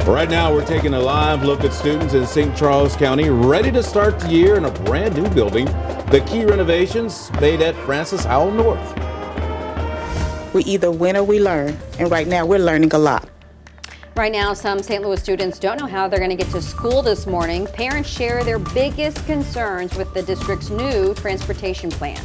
Right now, we're taking a live look at students in St. Charles County ready to start the year in a brand new building. The key renovations made at Francis Howell North. We either win or we learn, and right now we're learning a lot. Right now, some St. Louis students don't know how they're going to get to school this morning. Parents share their biggest concerns with the district's new transportation plan.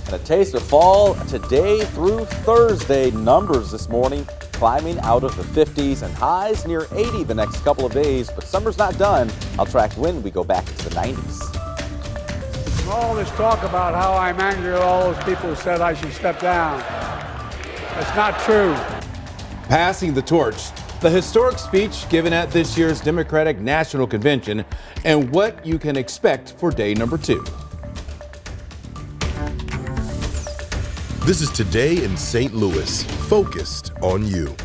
And a taste of fall today through Thursday. Numbers this morning climbing out of the 50s and highs near 80 the next couple of days. But summer's not done. I'll track when we go back to the 90s. All this talk about how I'm angry at all those people who said I should step down. That's not true. Passing the torch, the historic speech given at this year's Democratic National Convention, and what you can expect for day number 2. This is Today in St. Louis, focused on you.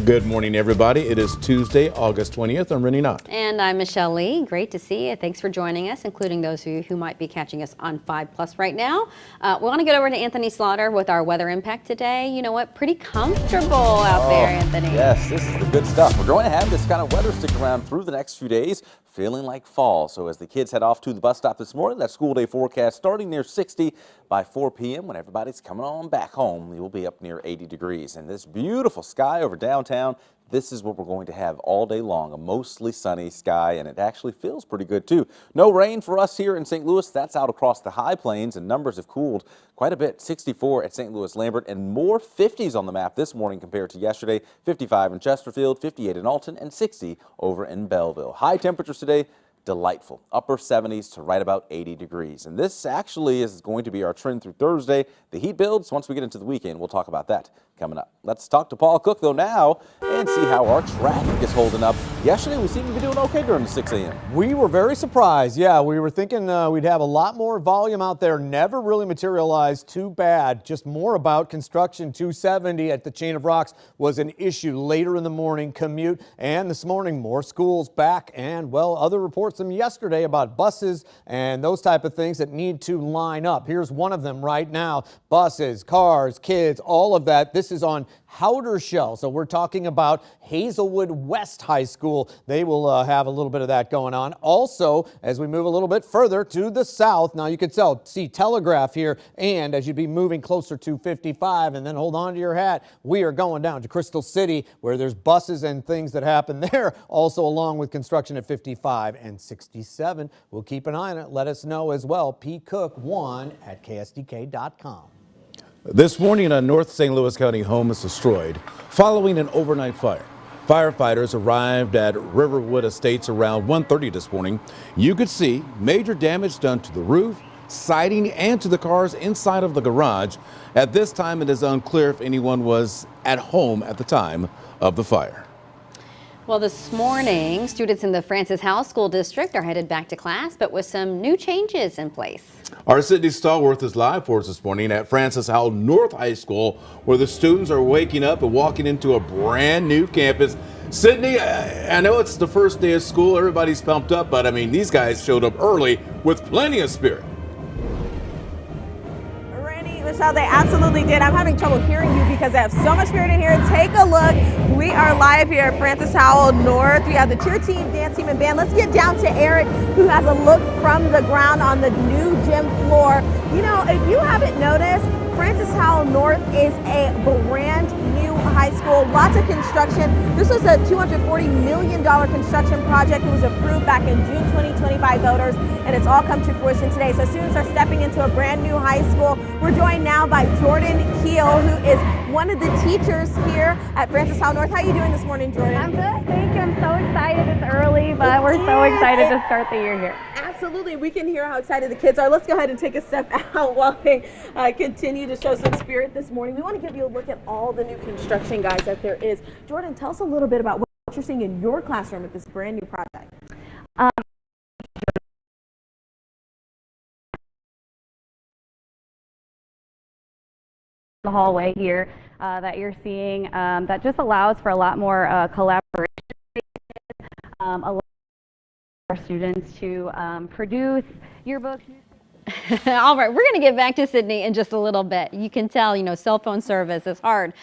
Good morning, everybody. It is Tuesday, August 20th. I'm Rennie Knott. And I'm Michelle Lee. Great to see you. Thanks for joining us, including those of you who might be catching us on 5+ right now. We want to get over to Anthony Slaughter with our weather impact today. You know what? Pretty comfortable out there, Anthony. Yes, this is the good stuff. We're going to have this kind of weather stick around through the next few days, feeling like fall. So as the kids head off to the bus stop this morning, that school day forecast starting near 60 by 4 p.m. when everybody's coming on back home, we will be up near 80 degrees. And this beautiful sky over downtown, this is what we're going to have all day long, a mostly sunny sky, and it actually feels pretty good too. No rain for us here in St. Louis. That's out across the high plains, and numbers have cooled quite a bit. 64 at St. Louis Lambert, and more 50s on the map this morning compared to yesterday. 55 in Chesterfield, 58 in Alton, and 60 over in Belleville. High temperatures today, delightful. Upper 70s to right about 80 degrees. And this actually is going to be our trend through Thursday. The heat builds once we get into the weekend. We'll talk about that coming up. Let's talk to Paul Cook, though, now and see how our traffic is holding up. Yesterday, we seemed to be doing okay during the 6 a.m. We were very surprised. Yeah, we were thinking we'd have a lot more volume out there. Never really materialized too bad. Just more about construction. 270 at the Chain of Rocks was an issue later in the morning commute. And this morning, more schools back. And, well, other reports from yesterday about buses and those type of things that need to line up. Here's one of them right now. Buses, cars, kids, all of that. This is on Howder Shell. So we're talking about Hazelwood West High School. They will have a little bit of that going on. Also, as we move a little bit further to the south, now you can see Telegraph here, and as you'd be moving closer to 55, and then hold on to your hat, we are going down to Crystal City, where there's buses and things that happen there, also along with construction at 55 and 67. We'll keep an eye on it. Let us know as well. pcook1@ksdk.com. This morning, a North St. Louis County home is destroyed following an overnight fire. Firefighters arrived at Riverwood Estates around 1:30 this morning. You could see major damage done to the roof, siding, and to the cars inside of the garage. At this time, it is unclear if anyone was at home at the time of the fire. Well, this morning, students in the Francis Howell School District are headed back to class, but with some new changes in place. Our Sydney Stallworth is live for us this morning at Francis Howell North High School, where the students are waking up and walking into a brand new campus. Sydney, I know it's the first day of school. Everybody's pumped up, but I mean, these guys showed up early with plenty of spirit. Michelle, they absolutely did. I'm having trouble hearing you because I have so much spirit in here. Take a look. We are live here at Francis Howell North. We have the cheer team, dance team, and band. Let's get down to Eric, who has a look from the ground on the new gym floor. You know, if you haven't noticed, Francis Howell North is a brand new high school. Lots of construction. This was a $240 million construction project. It was approved back in June 2020 by voters, and it's all come to fruition today. So students are stepping into a brand new high school. We're joined now by Jordan Keel, who is one of the teachers here at Francis Howell North. How are you doing this morning, Jordan? I'm good, thank you. I'm so excited. It's early, but we're so excited to start the year here. Absolutely. We can hear how excited the kids are. Let's go ahead and take a step out while they continue to show some spirit this morning. We want to give you a look at all the new construction, guys, that there is. Jordan, tell us a little bit about what you're seeing in your classroom at this brand new project. The hallway here that you're seeing that just allows for a lot more collaboration. Allows our students to produce yearbooks. All right, we're going to get back to Sydney in just a little bit. You can tell, cell phone service is hard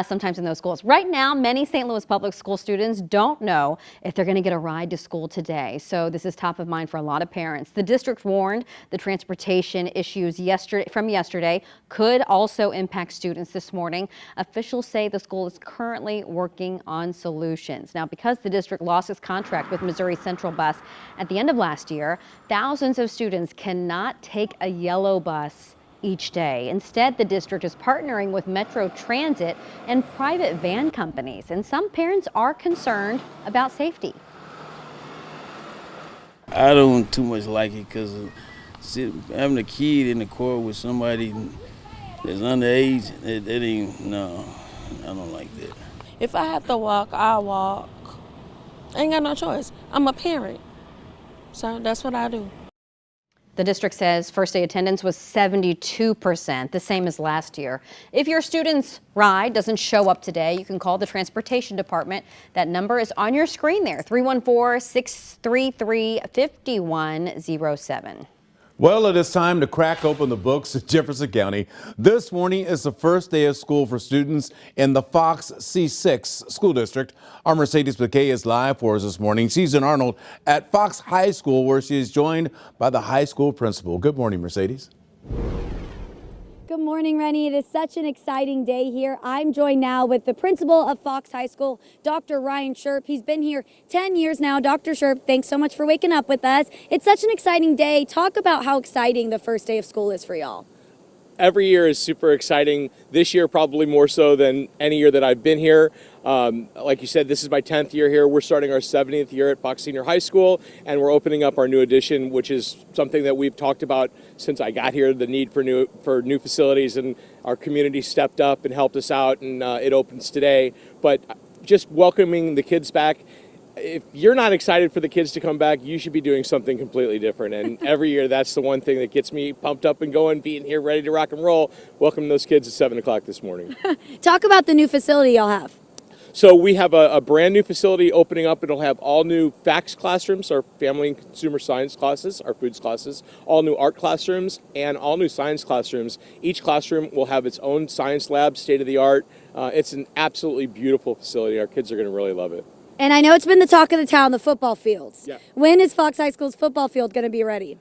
sometimes in those schools. Right now, many St. Louis public school students don't know if they're going to get a ride to school today. So this is top of mind for a lot of parents. The district warned the transportation issues yesterday could also impact students this morning. Officials say the school is currently working on solutions. Now, because the district lost its contract with Missouri Central Bus at the end of last year, thousands of students cannot take a yellow bus each day. Instead, the district is partnering with Metro Transit and private van companies, and some parents are concerned about safety. I don't too much like it because having a kid in the car with somebody that's underage, no, I don't like that. If I have to walk, I'll walk. I ain't got no choice. I'm a parent, so that's what I do. The district says first day attendance was 72%, the same as last year. If your student's ride doesn't show up today, you can call the transportation department. That number is on your screen there, 314-633-5107. Well, it is time to crack open the books in Jefferson County. This morning is the first day of school for students in the Fox C-6 school district. Our Mercedes McKay is live for us this morning. She's in Arnold at Fox High School, where she is joined by the high school principal. Good morning, Mercedes. Good morning, Rennie. It is such an exciting day here. I'm joined now with the principal of Fox High School, Dr. Ryan Sherp. He's been here 10 years now. Dr. Sherp, thanks so much for waking up with us. It's such an exciting day. Talk about how exciting the first day of school is for y'all. Every year is super exciting. This year probably more so than any year that I've been here. Like you said, this is my 10th year here. We're starting our 70th year at Fox Senior High School, and we're opening up our new addition, which is something that we've talked about since I got here, the need for new facilities, and our community stepped up and helped us out, and it opens today. But just welcoming the kids back. If you're not excited for the kids to come back, you should be doing something completely different. And every year, that's the one thing that gets me pumped up and going, being here ready to rock and roll. Welcome those kids at 7 o'clock this morning. Talk about the new facility y'all have. So we have a brand new facility opening up. It'll have all new FACS classrooms, our family and consumer science classes, our foods classes, all new art classrooms, and all new science classrooms. Each classroom will have its own science lab, state of the art. It's an absolutely beautiful facility. Our kids are going to really love it. And I know it's been the talk of the town, the football fields. Yeah. When is Fox High School's football field going to be ready?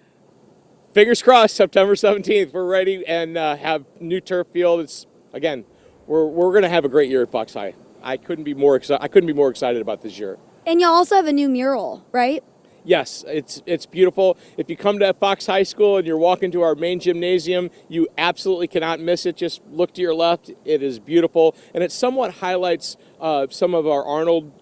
Fingers crossed, September 17th. We're ready and have new turf field. It's, again, we're going to have a great year at Fox High. I couldn't be more excited about this year. And you also have a new mural, right? Yes, it's beautiful. If you come to Fox High School and you're walking to our main gymnasium, you absolutely cannot miss it. Just look to your left. It is beautiful, and it somewhat highlights some of our Arnold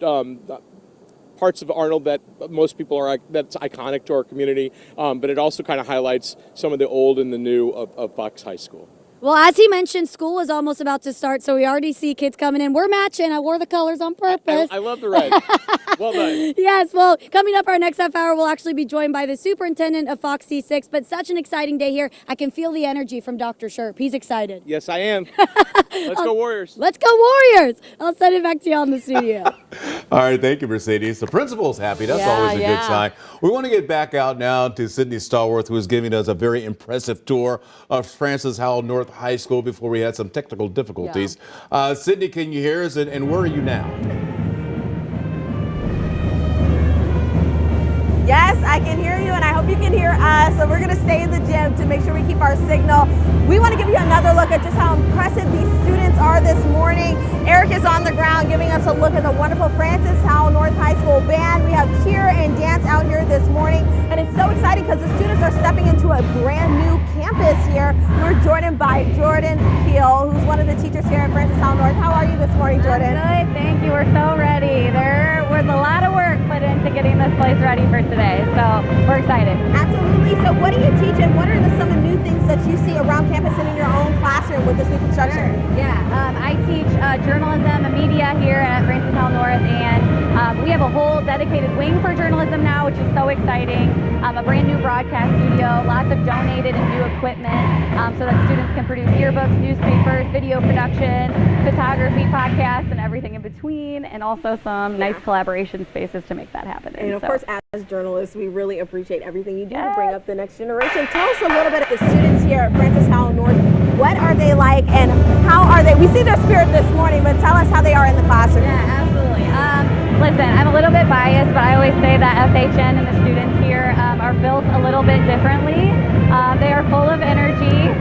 parts of Arnold that most people that's iconic to our community. But it also kind of highlights some of the old and the new of Fox High School. Well, as he mentioned, school is almost about to start, so we already see kids coming in. We're matching. I wore the colors on purpose. I love the red. Well done. Yes, well, coming up our next half hour, we'll actually be joined by the superintendent of Fox C6, but such an exciting day here. I can feel the energy from Dr. Sherp. He's excited. Yes, I am. Let's go Warriors. Let's go Warriors. I'll send it back to y'all in the studio. All right, thank you, Mercedes. The principal's happy. That's always a good sign. We want to get back out now to Sydney Stallworth, who is giving us a very impressive tour of Francis Howell North High School before we had some technical difficulties. Sydney, can you hear us, and where are you now? Yes, I can hear you, and I hope you can hear us. So we're going to stay in the gym to make sure we keep our signal. We want to give you another look at just how impressive these students are this morning. Eric is on the ground giving us a look at the wonderful Francis Howell North High School band. We have cheer and dance out here this morning, and it's so exciting because the students are stepping into a brand new campus here. We're joined by Jordan Keel, who's one of the teachers here at Francis Howell North. How are you this morning, Jordan? I'm good, thank you. We're so ready. There was a lot of work put into getting this place ready for today, so we're excited. Absolutely. So what do you teach, and what are some of the new things that you see around campus and in your own classroom with this new construction? Sure. Yeah, I teach journalism and media here at Francis Howell North, and we have have a whole dedicated wing for journalism now, which is so exciting. A brand new broadcast studio, lots of donated and new equipment so that students can produce yearbooks, newspapers, video production, photography, podcasts, and everything in between, and also some nice collaboration spaces to make that happen. And of course, as journalists, we really appreciate everything you do to bring up the next generation. Tell us a little bit of the students here at Francis Howell North. What are they like and how are they? We see their spirit this morning, but tell us how they are in the classroom. Yeah, absolutely. Listen, I'm a little bit biased, but I always say that FHN and the students here are built a little bit differently. They are full of energy.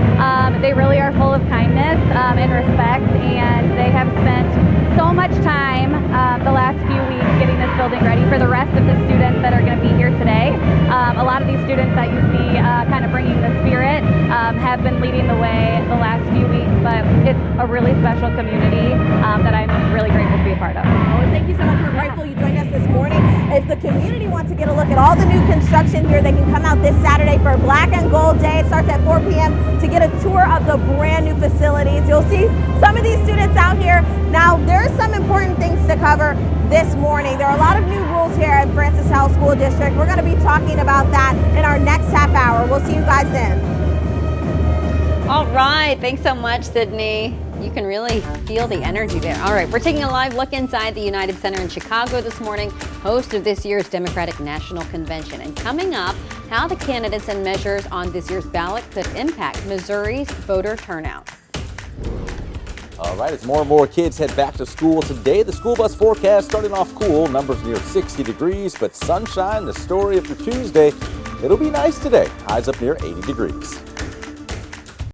They really are full of kindness and respect, and they have spent so much time the last few weeks getting this building ready for the rest of the students that are going to be here today. A lot of these students that you see kind of bringing the spirit have been leading the way the last few weeks, but it's a really special community that I'm really grateful to be a part of. Oh, and thank you so much. We're grateful you joined us this morning. If the community wants to get a look at all the new construction here, they can come out this Saturday for Black and Gold Day. It starts at 4 p.m. to get a tour of the brand new facilities. You'll see some of these students out here. Now, there's some important things to cover this morning. There are a lot of new rules here at Francis Howell School District. We're going to be talking about that in our next half hour. We'll see you guys then. All right, thanks so much, Sydney. You can really feel the energy there. All right, we're taking a live look inside the United Center in Chicago this morning, host of this year's Democratic National Convention. And coming up, how the candidates and measures on this year's ballot could impact Missouri's voter turnout. All right, as more and more kids head back to school today, the school bus forecast starting off cool, numbers near 60 degrees, but sunshine, the story of your Tuesday. It'll be nice today, highs up near 80 degrees.